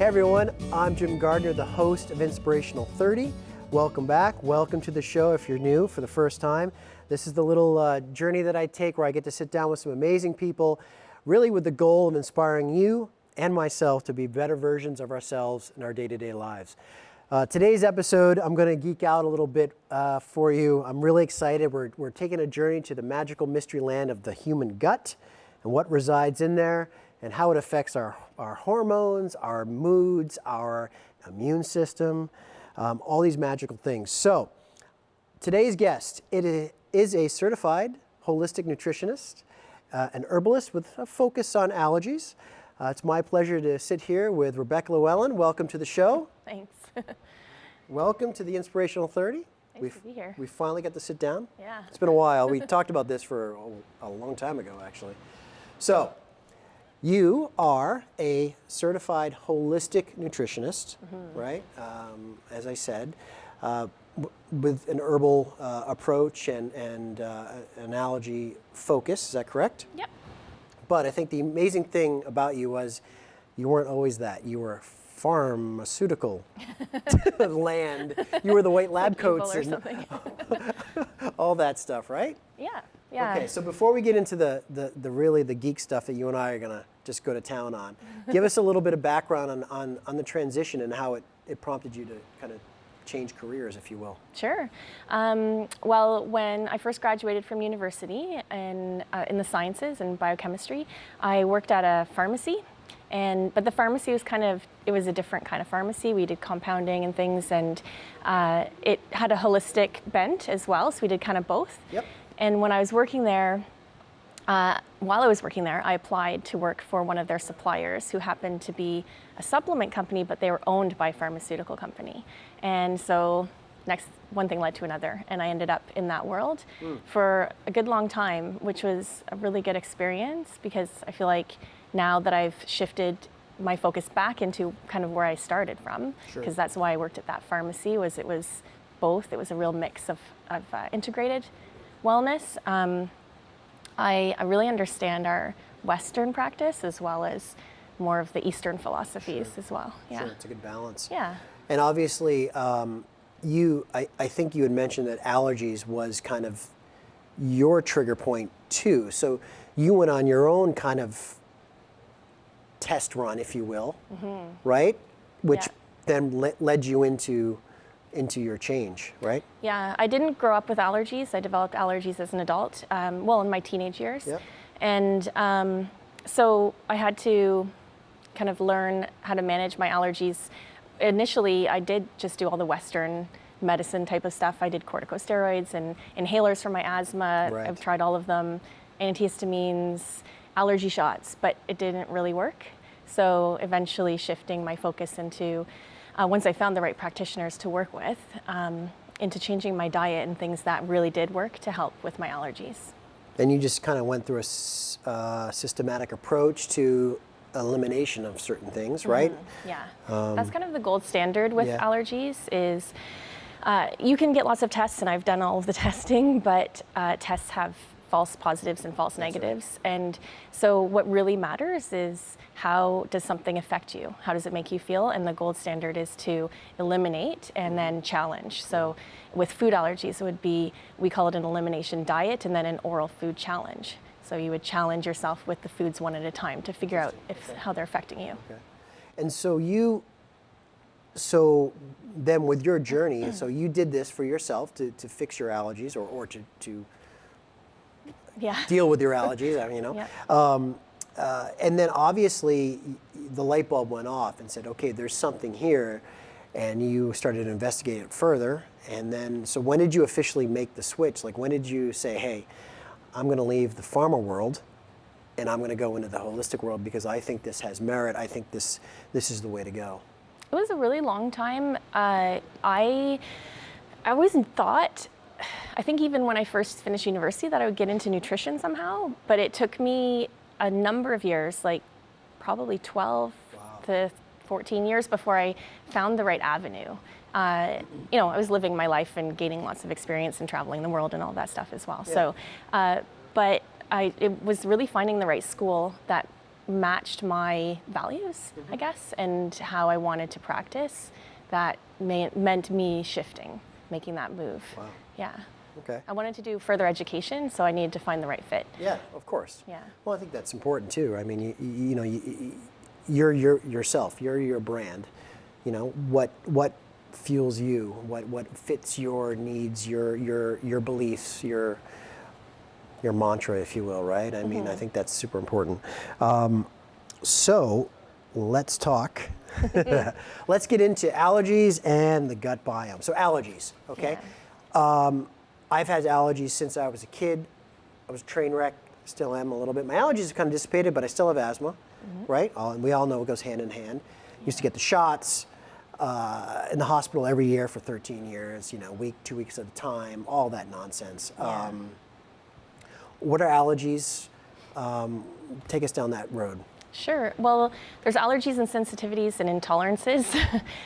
Hey everyone, I'm Jim Gardiner, the host of Inspirational 30. Welcome back. Welcome to the show if you're new for the first time. This is the little journey that I take where I get to sit down with some amazing people, really with the goal of inspiring you and myself to be better versions of ourselves in our day-to-day lives. Today's episode, I'm going to geek out a little bit for you. I'm really excited. We're taking a journey to the magical mystery land of the human gut and what resides in there and how it affects our hormones, our moods, our immune system, all these magical things. So today's guest, it is a certified holistic nutritionist, an herbalist with a focus on allergies. It's my pleasure to sit here with Rebecca Llewellyn. Welcome to the show. Thanks. Welcome to the Inspirational 30. Thanks to be here. We finally got to sit down. Yeah. It's been a while. We talked about this for a long time ago, actually. So, you are a certified holistic nutritionist, right? As I said, with an herbal approach and an allergy focus. Is that correct? Yep. But I think the amazing thing about you was you weren't always that. You were pharmaceutical land. You were the white lab coats and all that stuff, right? Yeah. Yeah. Okay, so before we get into the really the geek stuff that you and I are gonna just go to town on, give us a little bit of background on the transition and how it prompted you to kind of change careers, if you will. Sure. Well, when I first graduated from university in the sciences and biochemistry, I worked at a pharmacy. But the pharmacy was it was a different kind of pharmacy. We did compounding and things, and it had a holistic bent as well, so we did kind of both. Yep. And when I was working there, while I was working there, I applied to work for one of their suppliers who happened to be a supplement company, but they were owned by a pharmaceutical company. And so one thing led to another, and I ended up in that world for a good long time, which was a really good experience because I feel like now that I've shifted my focus back into kind of where I started from, because that's why I worked at that pharmacy, it was both. It was a real mix of integrated wellness. I really understand our Western practice as well as more of the Eastern philosophies as well. Yeah. Sure, it's a good balance. Yeah. And obviously, I think you had mentioned that allergies was kind of your trigger point too. So you went on your own kind of test run, if you will, right? Which then led you into your change, right? Yeah, I didn't grow up with allergies. I developed allergies as an adult, in my teenage years. Yep. And so I had to kind of learn how to manage my allergies. Initially, I did just do all the Western medicine type of stuff. I did corticosteroids and inhalers for my asthma. Right. I've tried all of them, antihistamines, allergy shots, but it didn't really work. So eventually shifting my focus into, once I found the right practitioners to work with, into changing my diet and things that really did work to help with my allergies. And you just kind of went through a systematic approach to elimination of certain things, right? Yeah, that's kind of the gold standard with allergies is you can get lots of tests, and I've done all of the testing, but tests have false positives and false negatives. Right. And so what really matters is how does something affect you? How does it make you feel? And the gold standard is to eliminate and then challenge. So with food allergies, it would be, we call it an elimination diet and then an oral food challenge. So you would challenge yourself with the foods one at a time to figure out how they're affecting you. Okay. And so then with your journey, so you did this for yourself to fix your allergies or to deal with your allergies, and then obviously the light bulb went off and said, okay, there's something here, and you started to investigate it further. And then, so when did you officially make the switch? Like, when did you say, hey, I'm going to leave the pharma world and I'm going to go into the holistic world because I think this has merit. I think this is the way to go. It was a really long time. I always thought, I think even when I first finished university, that I would get into nutrition somehow, but it took me a number of years, like probably 12 to 14 years before I found the right avenue. I was living my life and gaining lots of experience and traveling the world and all that stuff as well. Yeah. So, but it was really finding the right school that matched my values, I guess, and how I wanted to practice, that meant me shifting, making that move. Wow. Yeah. Okay. I wanted to do further education, so I needed to find the right fit. Yeah, of course. Yeah. Well, I think that's important too. I mean, you're yourself. You're your brand. You know what fuels you, what fits your needs, your beliefs, your mantra, if you will, right? I mean, I think that's super important. So let's talk. Let's get into allergies and the gut biome. So allergies, okay? Yeah. I've had allergies since I was a kid. I was a train wreck, still am a little bit. My allergies have kind of dissipated, but I still have asthma, right? And we all know it goes hand in hand. Used to get the shots in the hospital every year for 13 years, you know, week, 2 weeks at a time, all that nonsense. Yeah. What are allergies? Take us down that road. Sure. Well, there's allergies and sensitivities and intolerances,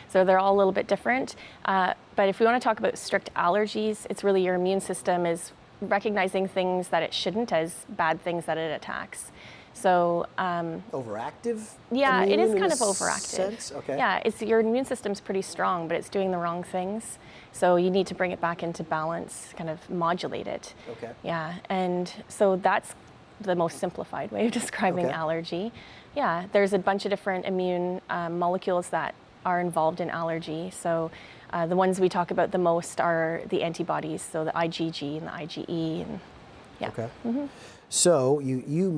so they're all a little bit different. But if we want to talk about strict allergies, it's really your immune system is recognizing things that it shouldn't as bad things that it attacks. So Overactive? yeah, it is kind of overactive. overactive. Okay. Yeah, it's your immune system's pretty strong, but it's doing the wrong things. So you need to bring it back into balance, kind of modulate it. Okay. Yeah, and so that's the most simplified way of describing Okay. allergy. Yeah, there's a bunch of different immune molecules that are involved in allergy. So the ones we talk about the most are the antibodies, so the IgG and the IgE, and yeah. Okay. So you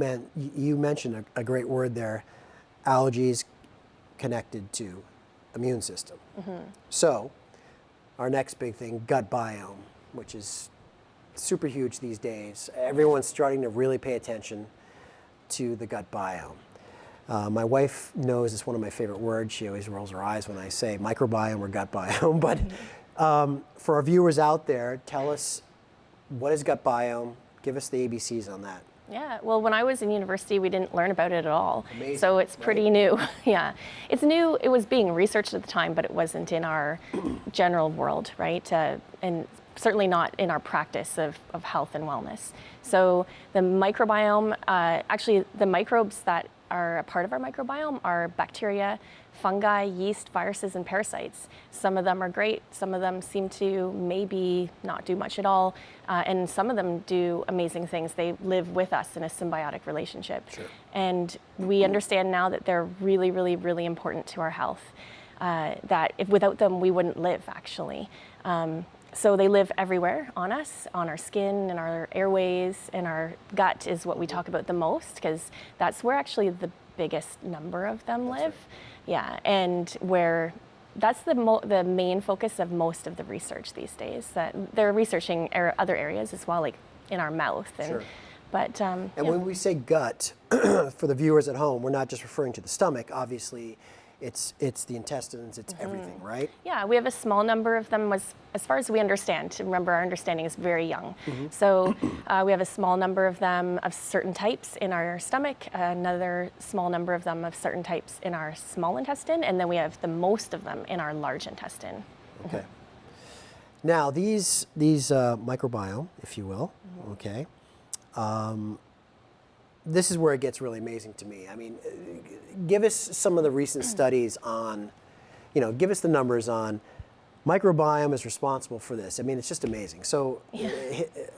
mentioned a great word there, allergies connected to immune system. So our next big thing, gut biome, which is super huge these days. Everyone's starting to really pay attention to the gut biome. My wife knows it's one of my favorite words. She always rolls her eyes when I say microbiome or gut biome. But for our viewers out there, tell us, what is gut biome? Give us the ABCs on that. Yeah, well, when I was in university, we didn't learn about it at all. Amazing, so it's pretty new. Yeah, it's new. It was being researched at the time, but it wasn't in our general world, right? And certainly not in our practice of health and wellness. So the microbiome, actually the microbes that are a part of our microbiome are bacteria, fungi, yeast, viruses, and parasites. Some of them are great, some of them seem to maybe not do much at all, and some of them do amazing things. They live with us in a symbiotic relationship. Sure. And we understand now that they're really, really, really important to our health, that if without them we wouldn't live, actually. So they live everywhere on us, on our skin, and our airways, and our gut is what we talk about the most, because that's where actually the biggest number of them live. Right. Yeah, and where that's the main focus of most of the research these days. That they're researching other areas as well, like in our mouth. And, Sure. But And yeah. when we say gut, for the viewers at home, we're not just referring to the stomach. Obviously, it's the intestines, it's everything, right? Yeah, we have a small number of them, as far as we understand. Remember, our understanding is very young. So we have a small number of them of certain types in our stomach, another small number of them of certain types in our small intestine, and then we have the most of them in our large intestine. Okay. Now, these microbiome, if you will, okay, this is where it gets really amazing to me. I mean, give us some of the recent studies on, give us the numbers on microbiome is responsible for this. I mean, it's just amazing. So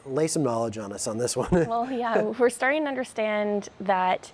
lay some knowledge on us on this one. Well, yeah, we're starting to understand that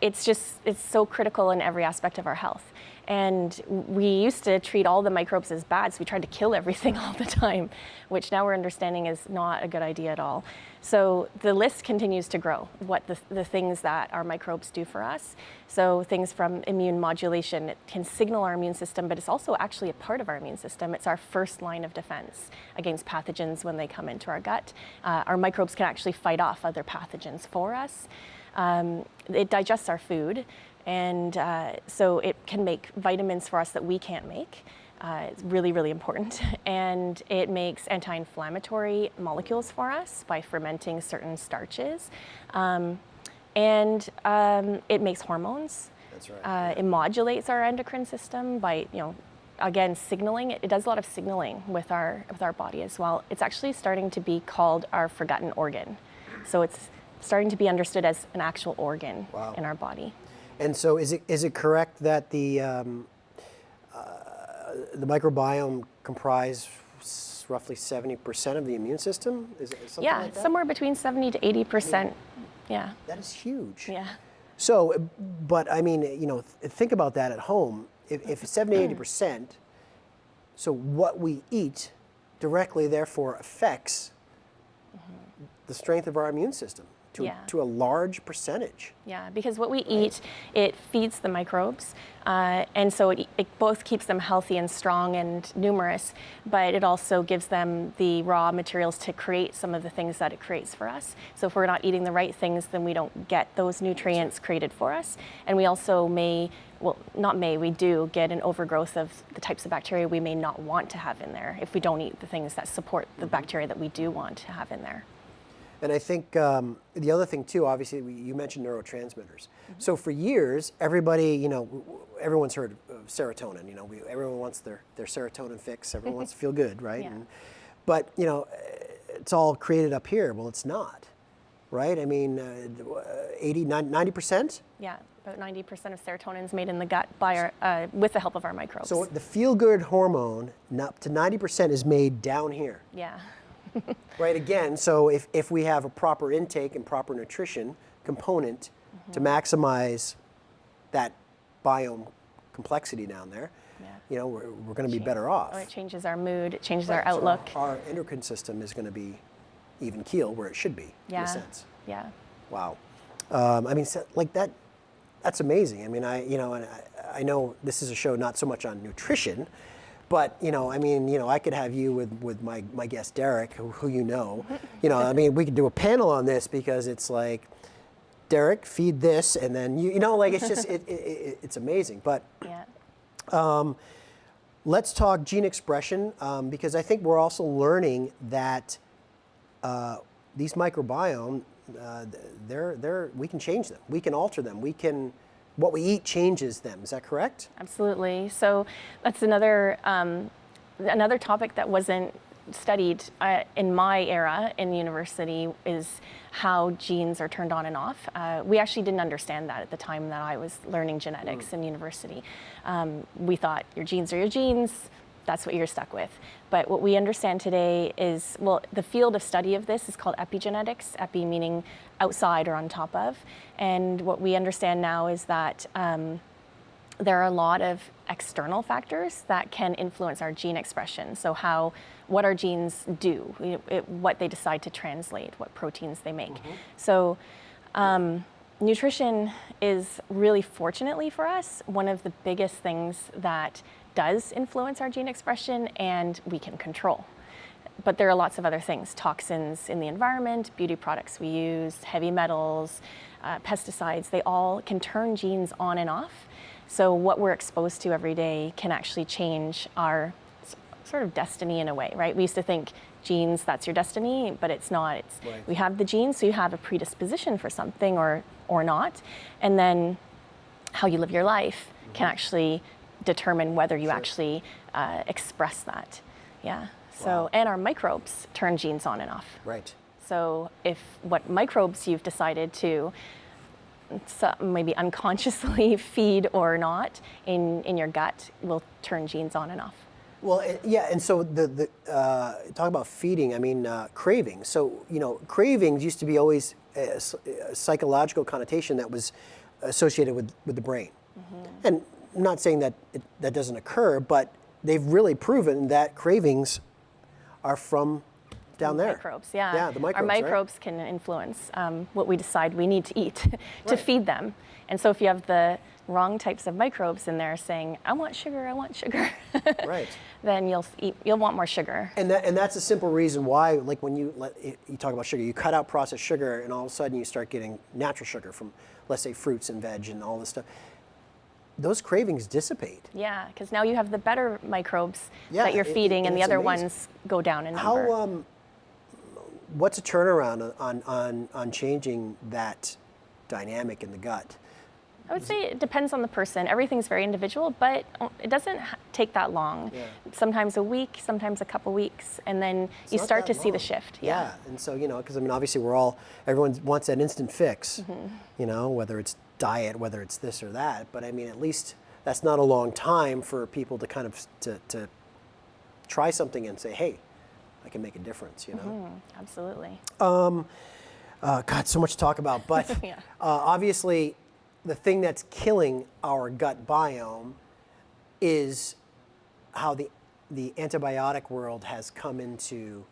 it's so critical in every aspect of our health. And we used to treat all the microbes as bad, so we tried to kill everything all the time, which now we're understanding is not a good idea at all. So the list continues to grow, what the things that our microbes do for us. So things from immune modulation, it can signal our immune system, but it's also actually a part of our immune system. It's our first line of defense against pathogens when they come into our gut. Our microbes can actually fight off other pathogens for us. It digests our food. And so it can make vitamins for us that we can't make. It's really, really important. And it makes anti-inflammatory molecules for us by fermenting certain starches. And it makes hormones. That's right. It modulates our endocrine system by, again, signaling. It does a lot of signaling with our body as well. It's actually starting to be called our forgotten organ. So it's starting to be understood as an actual organ Wow. in our body. And so is it correct that the microbiome comprise roughly 70% of the immune system? Is it something Yeah, like that? somewhere between 70 to 80%. Yeah. That is huge. Yeah. So, but I mean, think about that at home. If it's 70, 80%, so what we eat directly, therefore, affects the strength of our immune system to a large percentage. Yeah, because what we eat, it feeds the microbes, and so it both keeps them healthy and strong and numerous, but it also gives them the raw materials to create some of the things that it creates for us. So if we're not eating the right things, then we don't get those nutrients created for us, and we also we do get an overgrowth of the types of bacteria we may not want to have in there if we don't eat the things that support the bacteria that we do want to have in there. And I think the other thing too, obviously, you mentioned neurotransmitters. So for years, everybody, everyone's heard of serotonin. Everyone wants their serotonin fix. Everyone wants to feel good, right? Yeah. But it's all created up here. Well, it's not, right? I mean, 90%? Yeah, about 90% of serotonin is made in the gut by with the help of our microbes. So the feel-good hormone, up to 90% is made down here. Yeah. Right, again, so if we have a proper intake and proper nutrition component to maximize that biome complexity down there, we're going to be better off. Oh, it changes our mood, it changes our So outlook. our endocrine system is going to be even keel where it should be, in a sense. Yeah. Wow. I mean, like that's amazing. I mean, I know this is a show not so much on nutrition, but I could have you with my guest Derek, who I mean, we could do a panel on this because it's like, Derek, feed this, and then it's just it's amazing. But let's talk gene expression because I think we're also learning that these microbiome, we can change them, we can alter them, what we eat changes them. Is that correct? Absolutely. So that's another topic that wasn't studied in my era in university is how genes are turned on and off. We actually didn't understand that at the time that I was learning genetics in university. We thought your genes are your genes, that's what you're stuck with. But what we understand today is, the field of study of this is called epigenetics, epi meaning outside or on top of. And what we understand now is that there are a lot of external factors that can influence our gene expression. So what our genes do, what they decide to translate, what proteins they make. So nutrition is really, fortunately for us, one of the biggest things that does influence our gene expression and we can control. But there are lots of other things, toxins in the environment, beauty products we use, heavy metals, pesticides, they all can turn genes on and off. So what we're exposed to every day can actually change our sort of destiny in a way, right? We used to think genes, that's your destiny, but it's not. We have the genes, so you have a predisposition for something or not. And then how you live your life can actually determine whether you actually express that. Yeah. So, and our microbes turn genes on and off. Right. So if what microbes you've decided to maybe unconsciously feed or not in your gut will turn genes on and off. Well, yeah, and so talk about feeding. I mean, cravings. So cravings used to be always a psychological connotation that was associated with the brain. And I'm not saying that that doesn't occur, but they've really proven that cravings are from down there. Microbes, yeah. Yeah, the microbes. Our microbes can influence what we decide we need to eat to feed them. And so if you have the wrong types of microbes in there saying, I want sugar, Right. then you'll want more sugar. And that's a simple reason why, like when you talk about sugar, you cut out processed sugar and all of a sudden you start getting natural sugar from, let's say, fruits and veg and all this stuff. Those cravings dissipate. Yeah, because now you have the better microbes that you're feeding and the other ones go down in number. What's a turnaround on changing that dynamic in the gut? I would say it depends on the person. Everything's very individual, but it doesn't take that long. Yeah. Sometimes a week, sometimes a couple weeks, and then you not start that to see the long. shift. Yeah, and so, you know, because I mean, obviously everyone wants that instant fix, you know, whether it's diet, whether it's this or that, but I mean, at least that's not a long time for people to kind of, to try something and say, hey, I can make a difference, you know? Absolutely. God, so much to talk about, but Yeah. Obviously the thing that's killing our gut biome is how the antibiotic world has come into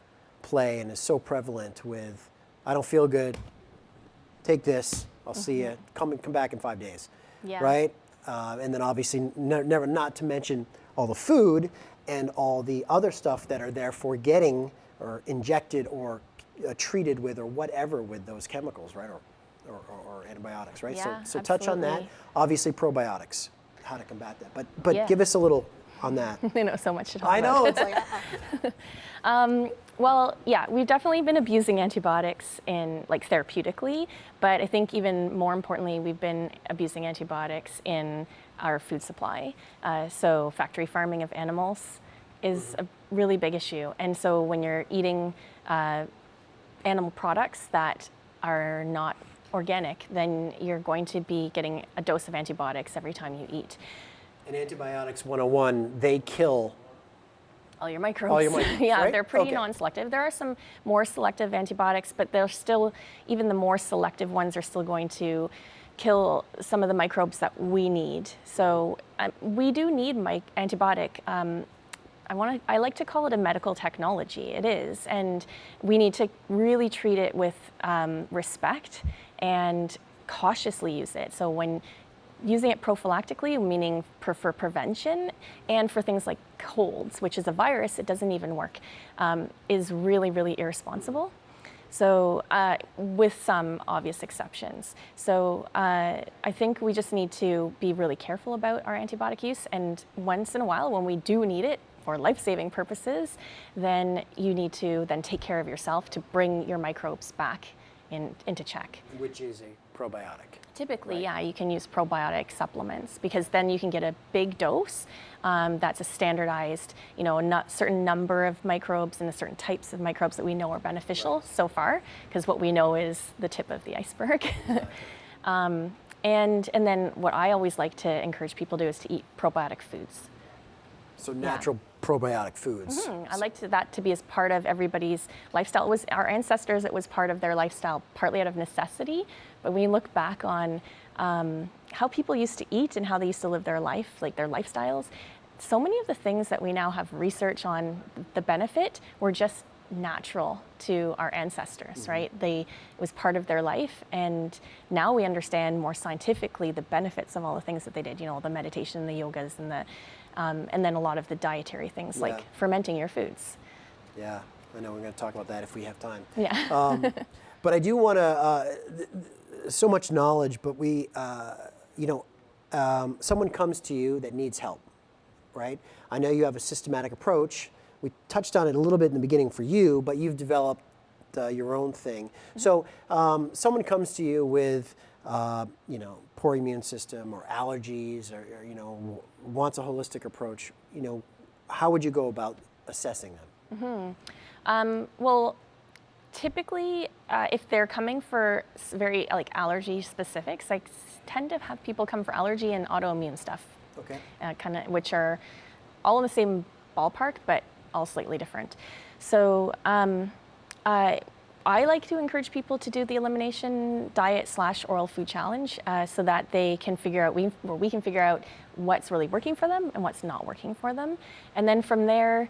play and is so prevalent with, I don't feel good, take this, I'll see you, come back in 5 days, Yeah. right? And then obviously never not to mention all the food and all the other stuff that are therefore getting or injected or treated with or whatever with those chemicals, right? Or antibiotics, right? Yeah, so touch on that. absolutely. Obviously probiotics, how to combat that. But Yeah. give us a little on that. I know so much to talk I about. know, it's like, Well, yeah, we've definitely been abusing antibiotics in like therapeutically, but I think even more importantly, we've been abusing antibiotics in our food supply. So factory farming of animals is a really big issue. And so when you're eating animal products that are not organic, then you're going to be getting a dose of antibiotics every time you eat. in Antibiotics 101, they kill All your microbes. all your microbes, Yeah, right? they're pretty Okay. non-selective. There are some more selective antibiotics, but they're still, even the more selective ones are still going to kill some of the microbes that we need. So we do need antibiotic. I like to call it a medical technology. It is, and we need to really treat it with respect and cautiously use it. So when using it prophylactically, meaning for prevention, and for things like colds, which is a virus, it doesn't even work, is really, really irresponsible. So with some obvious exceptions. So I think we just need to be really careful about our antibiotic use, and once in a while when we do need it for life-saving purposes, then you need to then take care of yourself to bring your microbes back into check. Which is a probiotic. Typically, Right. yeah, you can use probiotic supplements because then you can get a big dose that's a standardized, you know, a certain number of microbes and a certain types of microbes that we know are beneficial so far, because what we know is the tip of the iceberg. And then what I always like to encourage people to do is to eat probiotic foods. So natural probiotic foods. I like that to be as part of everybody's lifestyle. It was our ancestors, it was part of their lifestyle, partly out of necessity. But when you look back on how people used to eat and how they used to live their life, like their lifestyles, so many of the things that we now have research on the benefit were just natural to our ancestors, right? It was part of their life, and now we understand more scientifically the benefits of all the things that they did, you know, the meditation, the yogas, and then a lot of the dietary things like fermenting your foods. Yeah, I know we're going to talk about that if we have time. Yeah. But I do want to, so much knowledge, but someone comes to you that needs help, right? I know you have a systematic approach. We touched on it a little bit in the beginning for you, but you've developed your own thing. So someone comes to you with, poor immune system or allergies or wants a holistic approach. How would you go about assessing them? Well, typically, if they're coming for very allergy specifics, I tend to have people come for allergy and autoimmune stuff. Okay. Which are all in the same ballpark, but all slightly different. So I like to encourage people to do the elimination diet / oral food challenge so that they can figure out, we can figure out what's really working for them and what's not working for them. And then from there,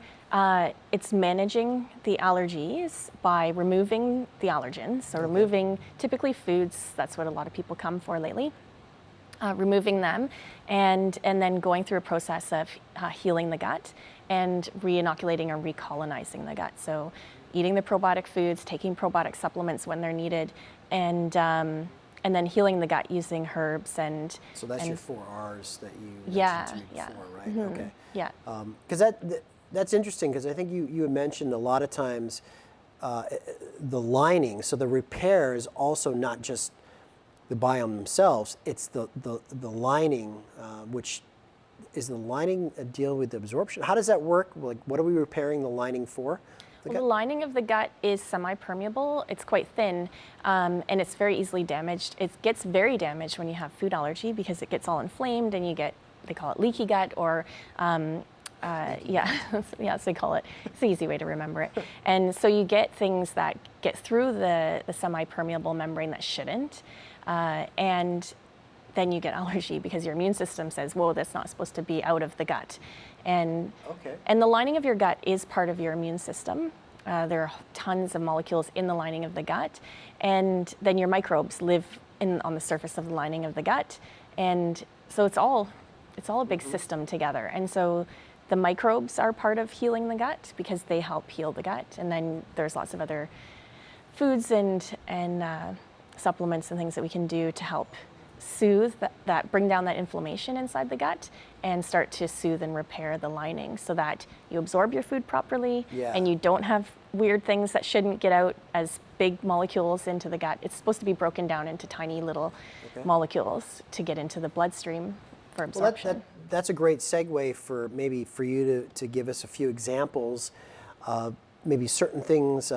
it's managing the allergies by removing the allergens, so removing typically foods, that's what a lot of people come for lately. Removing them and then going through a process of healing the gut and re-inoculating or recolonizing the gut. So eating the probiotic foods, taking probiotic supplements when they're needed, and then healing the gut using herbs and. So that's your 4 R's that you mentioned to me before, right? Mm-hmm. Okay. Yeah. Because that's interesting because I think you had mentioned a lot of times the lining, so the repair is also not just the biome themselves. It's the lining, which is the lining deal with the absorption. How does that work? Like, what are we repairing the lining for? Well, the lining of the gut is semi-permeable. It's quite thin, and it's very easily damaged. It gets very damaged when you have food allergy because it gets all inflamed and you get, they call it leaky gut, or yeah, yes, they call it. It's the easy way to remember it. And so you get things that get through the semi-permeable membrane that shouldn't, and then you get allergy because your immune system says, whoa, that's not supposed to be out of the gut. And the lining of your gut is part of your immune system. There are tons of molecules in the lining of the gut, and then your microbes live on the surface of the lining of the gut, and so it's all a big system together. And so the microbes are part of healing the gut because they help heal the gut, and then there's lots of other foods and supplements and things that we can do to help soothe that bring down that inflammation inside the gut and start to soothe and repair the lining so that you absorb your food properly and you don't have weird things that shouldn't get out as big molecules into the gut. It's supposed to be broken down into tiny little molecules to get into the bloodstream for absorption. Well, that's a great segue for maybe for you to give us a few examples of maybe certain things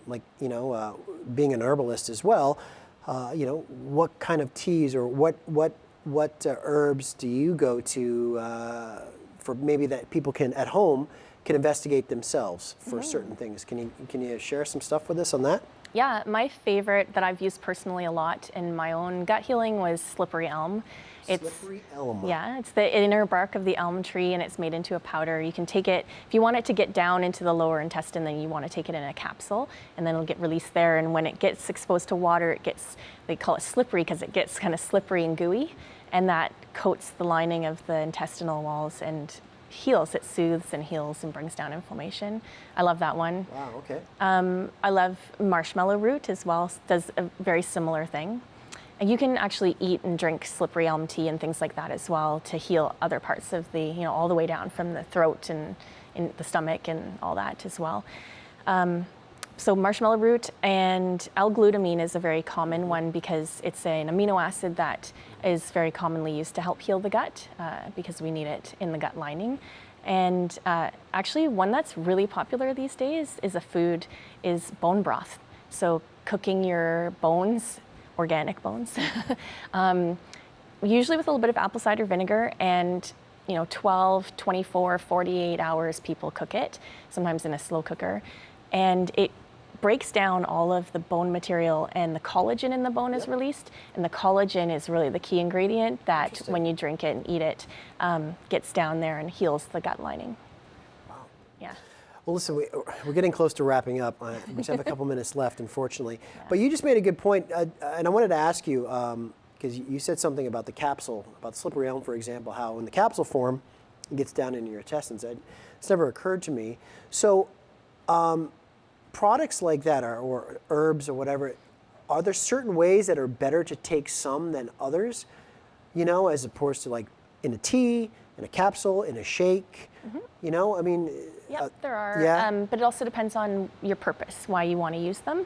like, you know, being an herbalist as well. You know, what kind of teas or what herbs do you go to for maybe that people can at home can investigate themselves for certain things? Can you share some stuff with us on that? Yeah, my favorite that I've used personally a lot in my own gut healing was slippery elm. Slippery elm. Yeah, it's the inner bark of the elm tree, and it's made into a powder. You can take it, if you want it to get down into the lower intestine, then you want to take it in a capsule, and then it'll get released there. And when it gets exposed to water, it gets, they call it slippery because it gets kind of slippery and gooey, and that coats the lining of the intestinal walls and heals. It soothes and heals and brings down inflammation. I love that one. Wow, okay. I love marshmallow root as well, does a very similar thing. And you can actually eat and drink slippery elm tea and things like that as well to heal other parts of the, you know, all the way down from the throat and in the stomach and all that as well. So marshmallow root and L-glutamine is a very common one because it's an amino acid that is very commonly used to help heal the gut because we need it in the gut lining. And actually one that's really popular these days is bone broth. So cooking your bones, organic bones, usually with a little bit of apple cider vinegar, and 12, 24, 48 hours people cook it, sometimes in a slow cooker, and it breaks down all of the bone material, and the collagen in the bone is released, and the collagen is really the key ingredient that when you drink it and eat it, gets down there and heals the gut lining. Wow. Yeah. Well, listen, we're getting close to wrapping up. We just have a couple minutes left, unfortunately. Yeah. But you just made a good point, and I wanted to ask you, because you said something about the capsule, about slippery elm, for example, how in the capsule form, it gets down into your intestines. It's never occurred to me. So products like that, or herbs or whatever, are there certain ways that are better to take some than others, as opposed to like in a tea, in a capsule, in a shake? Mm-hmm. I mean... Yeah, there are, but it also depends on your purpose, why you want to use them.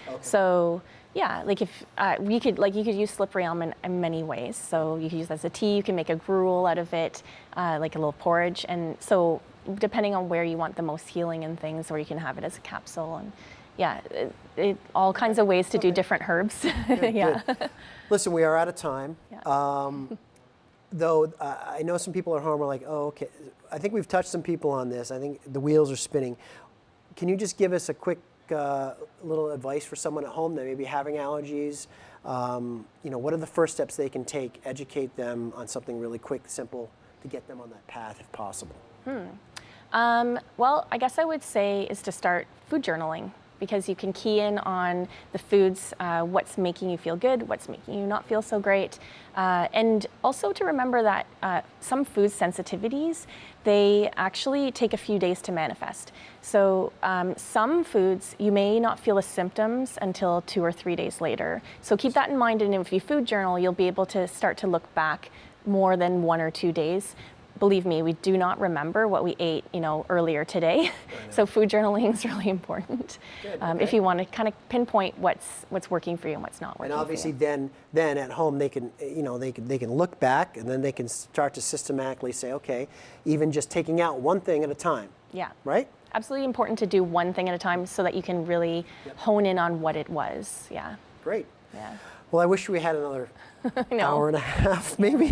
Okay. So, yeah, like if you could use slippery elm in many ways. So you could use it as a tea. You can make a gruel out of it, like a little porridge. And so, depending on where you want the most healing and things, or you can have it as a capsule. And yeah, all kinds of ways to do different herbs. Good, yeah. Good. Listen, we are out of time. Yeah. Though I know some people at home are like, oh, okay. I think we've touched some people on this. I think the wheels are spinning. Can you just give us a quick little advice for someone at home that may be having allergies? What are the first steps they can take? Educate them on something really quick, simple, to get them on that path if possible. Well, I guess I would say is to start food journaling, because you can key in on the foods, what's making you feel good, what's making you not feel so great. And also to remember that some food sensitivities, they actually take a few days to manifest. So some foods, you may not feel the symptoms until 2 or 3 days later. So keep that in mind, and if you food journal, you'll be able to start to look back more than 1 or 2 days believe me, we do not remember what we ate, earlier today. So food journaling is really important. Good, okay. If you want to kind of pinpoint what's working for you and what's not working. And obviously, for you. then at home they can, they can look back, and then they can start to systematically say, okay, even just taking out one thing at a time. Yeah. Right. Absolutely important to do one thing at a time so that you can really hone in on what it was. Yeah. Great. Yeah. Well, I wish we had another hour and a half, maybe.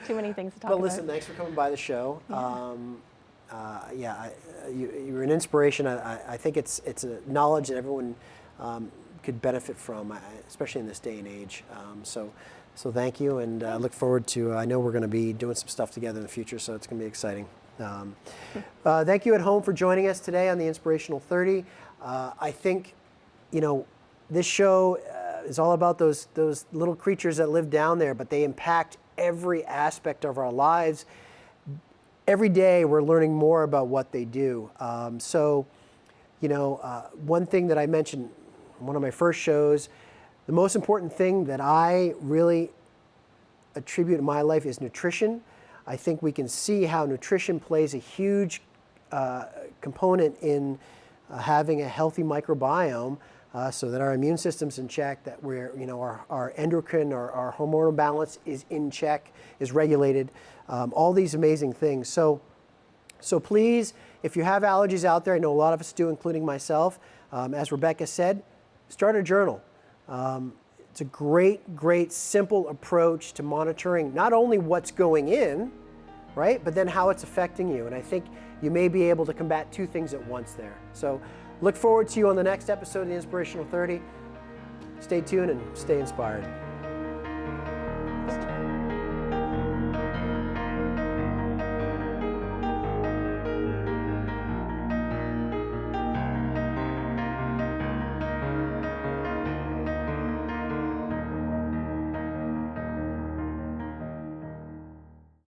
Too many things to talk about. But listen, thanks for coming by the show. You're an inspiration. I think it's a knowledge that everyone could benefit from, especially in this day and age. So thank you, and I look forward to. I know we're going to be doing some stuff together in the future, so it's going to be exciting. Thank you at home for joining us today on the Inspirational 30. I think, this show is all about those little creatures that live down there, but they impact every aspect of our lives. Every day we're learning more about what they do. One thing that I mentioned in one of my first shows, the most important thing that I really attribute in my life is nutrition. I think we can see how nutrition plays a huge component in having a healthy microbiome, so that our immune system's in check, that we're, our endocrine, our hormonal balance is in check, is regulated, all these amazing things. So please, if you have allergies out there, I know a lot of us do, including myself, as Rebecca said, start a journal. It's a great, simple approach to monitoring not only what's going in, right, but then how it's affecting you. And I think you may be able to combat two things at once there. So look forward to you on the next episode of the Inspirational 30. Stay tuned and stay inspired.